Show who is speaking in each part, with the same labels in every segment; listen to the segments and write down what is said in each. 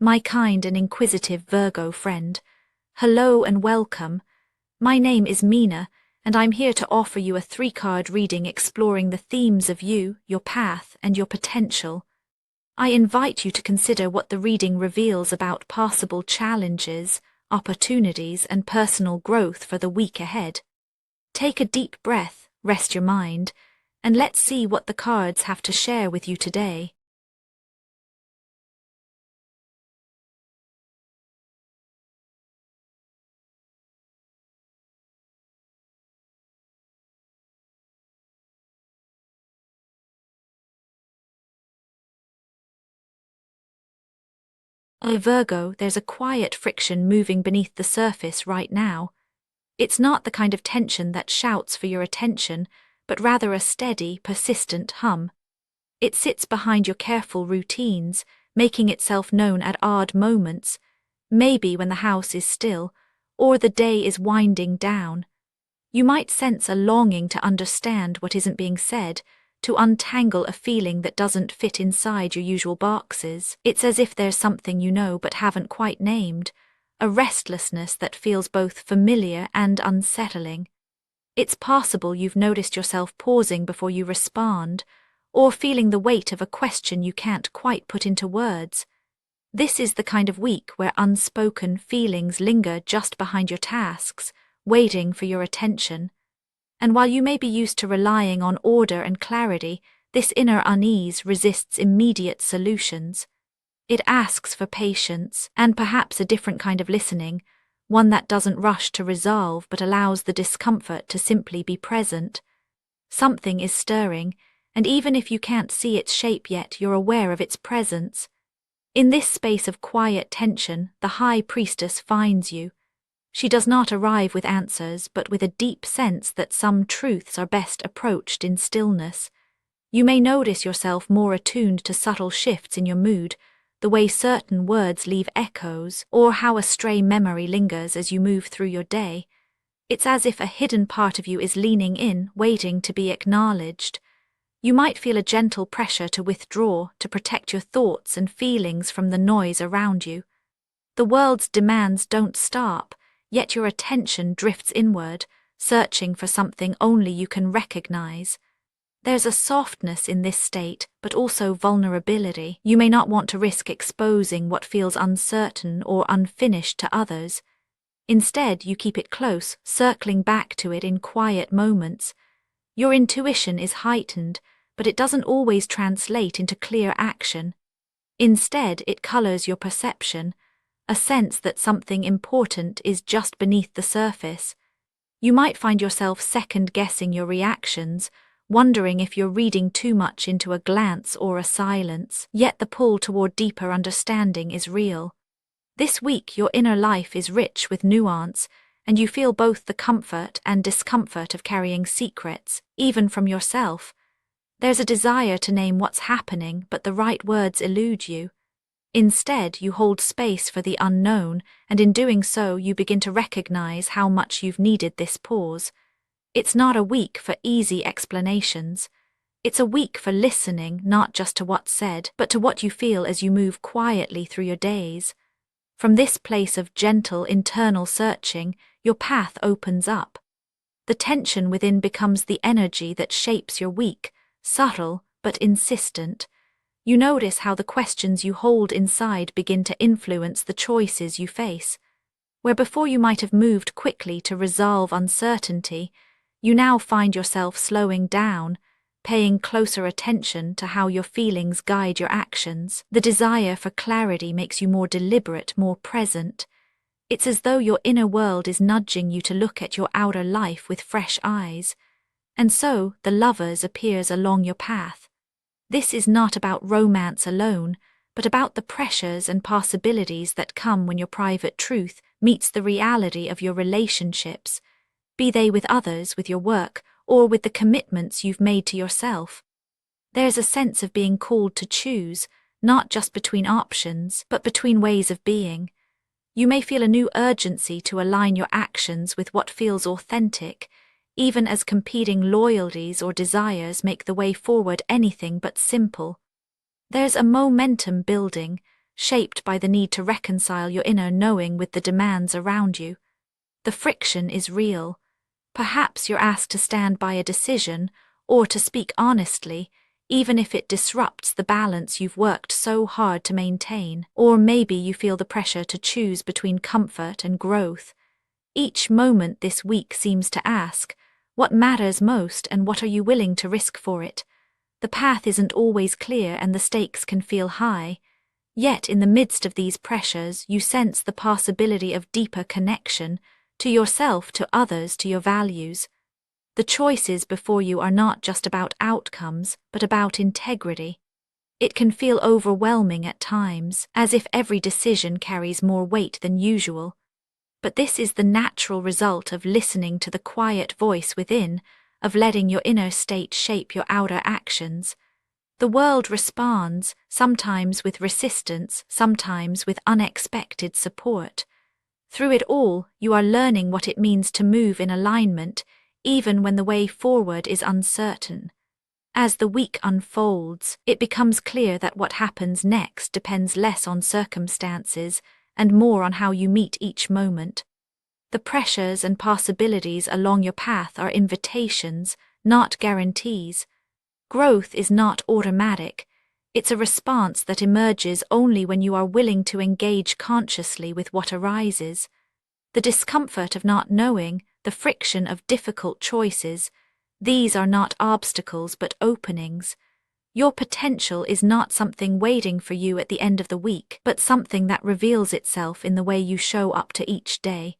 Speaker 1: my kind and inquisitive Virgo friend. Hello and welcome. My name is Mina, and I'm here to offer you a 3-card reading exploring the themes of you, your path, and your potential. I invite you to consider what the reading reveals about possible challenges, opportunities, and personal growth for the week ahead. Take a deep breath, rest your mind, and let's see what the cards have to share with you today. Virgo, there's a quiet friction moving beneath the surface right now. It's not the kind of tension that shouts for your attention, but rather a steady, persistent hum. It sits behind your careful routines, making itself known at odd moments, maybe when the house is still, or the day is winding down. You might sense a longing to understand what isn't being said, to untangle a feeling that doesn't fit inside your usual boxes. It's as if there's something you know but haven't quite named, a restlessness that feels both familiar and unsettling. It's possible you've noticed yourself pausing before you respond, or feeling the weight of a question you can't quite put into words. This is the kind of week where unspoken feelings linger just behind your tasks, waiting for your attention. And while you may be used to relying on order and clarity, this inner unease resists immediate solutions. It asks for patience and perhaps a different kind of listening, one that doesn't rush to resolve but allows the discomfort to simply be present. Something is stirring, and even if you can't see its shape yet, you're aware of its presence. In this space of quiet tension, the High Priestess finds you. She does not arrive with answers, but with a deep sense that some truths are best approached in stillness. You may notice yourself more attuned to subtle shifts in your mood, the way certain words leave echoes, or how a stray memory lingers as you move through your day. It's as if a hidden part of you is leaning in, waiting to be acknowledged. You might feel a gentle pressure to withdraw, to protect your thoughts and feelings from the noise around you. The world's demands don't stop, yet your attention drifts inward, searching for something only you can recognize. There's a softness in this state, but also vulnerability. You may not want to risk exposing what feels uncertain or unfinished to others. Instead, you keep it close, circling back to it in quiet moments. Your intuition is heightened, but it doesn't always translate into clear action. Instead, it colors your perception, a sense that something important is just beneath the surface. You might find yourself second-guessing your reactions, wondering if you're reading too much into a glance or a silence, yet the pull toward deeper understanding is real. This week, your inner life is rich with nuance, and you feel both the comfort and discomfort of carrying secrets, even from yourself. There's a desire to name what's happening, but the right words elude you. Instead, you hold space for the unknown, and in doing so, you begin to recognize how much you've needed this pause. It's not a week for easy explanations. It's a week for listening, not just to what's said, but to what you feel as you move quietly through your days. From this place of gentle internal searching, your path opens up. The tension within becomes the energy that shapes your week, subtle but insistent. You notice how the questions you hold inside begin to influence the choices you face. Where before you might have moved quickly to resolve uncertainty, you now find yourself slowing down, paying closer attention to how your feelings guide your actions. The desire for clarity makes you more deliberate, more present. It's as though your inner world is nudging you to look at your outer life with fresh eyes. And so, the Lovers appears along your path. This is not about romance alone, but about the pressures and possibilities that come when your private truth meets the reality of your relationships, be they with others, with your work, or with the commitments you've made to yourself. There's a sense of being called to choose, not just between options, but between ways of being. You may feel a new urgency to align your actions with what feels authentic, even as competing loyalties or desires make the way forward anything but simple. There's a momentum building, shaped by the need to reconcile your inner knowing with the demands around you. The friction is real. Perhaps you're asked to stand by a decision or to speak honestly, even if it disrupts the balance you've worked so hard to maintain. Or maybe you feel the pressure to choose between comfort and growth. Each moment this week seems to ask, what matters most and what are you willing to risk for it? The path isn't always clear and the stakes can feel high. Yet in the midst of these pressures, you sense the possibility of deeper connection to yourself, to others, to your values. The choices before you are not just about outcomes, but about integrity. It can feel overwhelming at times, as if every decision carries more weight than usual. But this is the natural result of listening to the quiet voice within, of letting your inner state shape your outer actions. The world responds, sometimes with resistance, sometimes with unexpected support. Through it all, you are learning what it means to move in alignment, even when the way forward is uncertain. As the week unfolds, it becomes clear that what happens next depends less on circumstances and more on how you meet each moment. The pressures and possibilities along your path are invitations, not guarantees. Growth is not automatic. It's a response that emerges only when you are willing to engage consciously with what arises. The discomfort of not knowing, the friction of difficult choices, these are not obstacles but openings. Your potential is not something waiting for you at the end of the week, but something that reveals itself in the way you show up to each day.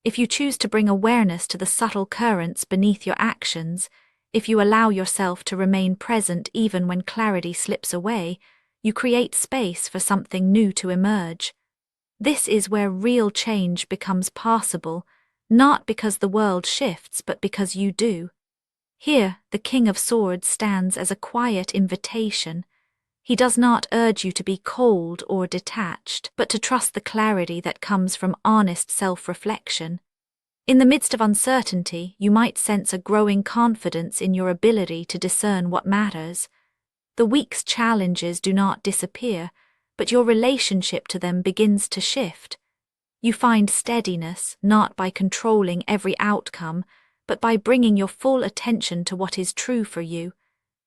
Speaker 1: If you choose to bring awareness to the subtle currents beneath your actions, if you allow yourself to remain present even when clarity slips away, you create space for something new to emerge. This is where real change becomes possible, not because the world shifts, but because you do. Here, the King of Swords stands as a quiet invitation. He does not urge you to be cold or detached, but to trust the clarity that comes from honest self-reflection. In the midst of uncertainty, you might sense a growing confidence in your ability to discern what matters. The week's challenges do not disappear, but your relationship to them begins to shift. You find steadiness not by controlling every outcome, but by bringing your full attention to what is true for you.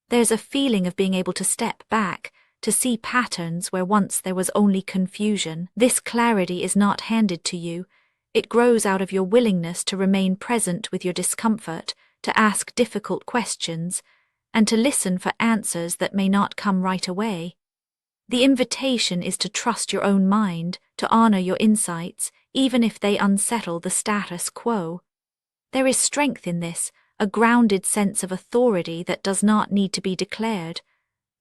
Speaker 1: There's a feeling of being able to step back, to see patterns where once there was only confusion. This clarity is not handed to you. It grows out of your willingness to remain present with your discomfort, to ask difficult questions, and to listen for answers that may not come right away. The invitation is to trust your own mind, to honor your insights, even if they unsettle the status quo. There is strength in this, a grounded sense of authority that does not need to be declared.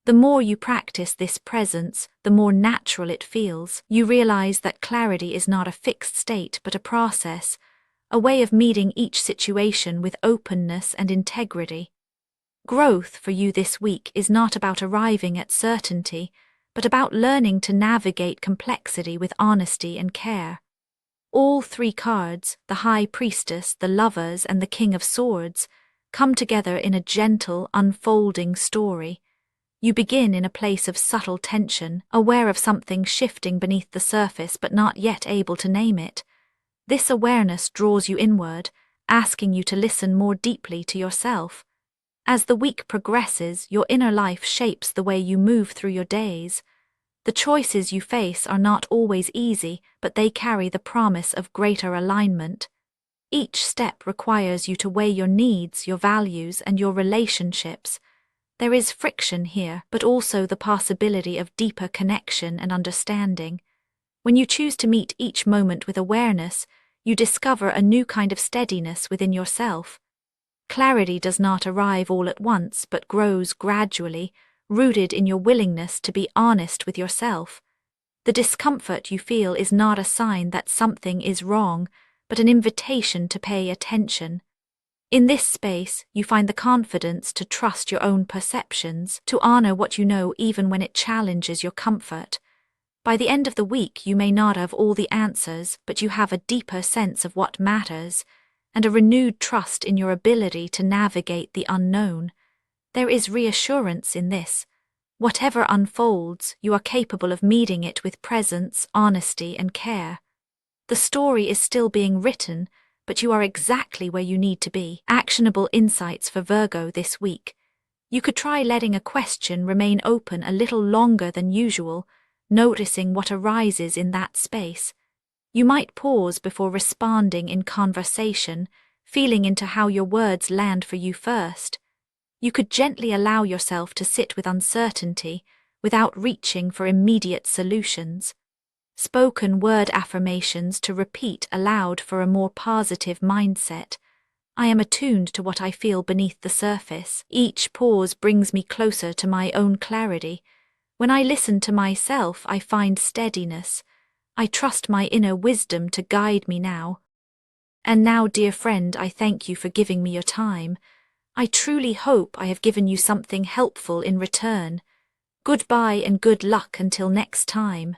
Speaker 1: The more you practice this presence, the more natural it feels. You realize that clarity is not a fixed state but a process, a way of meeting each situation with openness and integrity. Growth for you this week is not about arriving at certainty, but about learning to navigate complexity with honesty and care. All three cards, the High Priestess, the Lovers, and the King of Swords, come together in a gentle, unfolding story. You begin in a place of subtle tension, aware of something shifting beneath the surface but not yet able to name it. This awareness draws you inward, asking you to listen more deeply to yourself. As the week progresses, your inner life shapes the way you move through your days. The choices you face are not always easy, but they carry the promise of greater alignment. Each step requires you to weigh your needs, your values, and your relationships. There is friction here, but also the possibility of deeper connection and understanding. When you choose to meet each moment with awareness, you discover a new kind of steadiness within yourself. Clarity does not arrive all at once, but grows gradually, rooted in your willingness to be honest with yourself. The discomfort you feel is not a sign that something is wrong, but an invitation to pay attention. In this space, you find the confidence to trust your own perceptions, to honor what you know even when it challenges your comfort. By the end of the week, you may not have all the answers, but you have a deeper sense of what matters, and a renewed trust in your ability to navigate the unknown. There is reassurance in this. Whatever unfolds, you are capable of meeting it with presence, honesty, and care. The story is still being written, but you are exactly where you need to be. Actionable insights for Virgo this week. You could try letting a question remain open a little longer than usual, noticing what arises in that space. You might pause before responding in conversation, feeling into how your words land for you first. You could gently allow yourself to sit with uncertainty without reaching for immediate solutions. Spoken word affirmations to repeat aloud for a more positive mindset. I am attuned to what I feel beneath the surface. Each pause brings me closer to my own clarity. When I listen to myself, I find steadiness. I trust my inner wisdom to guide me now. And now, dear friend, I thank you for giving me your time. I truly hope I have given you something helpful in return. Goodbye and good luck until next time.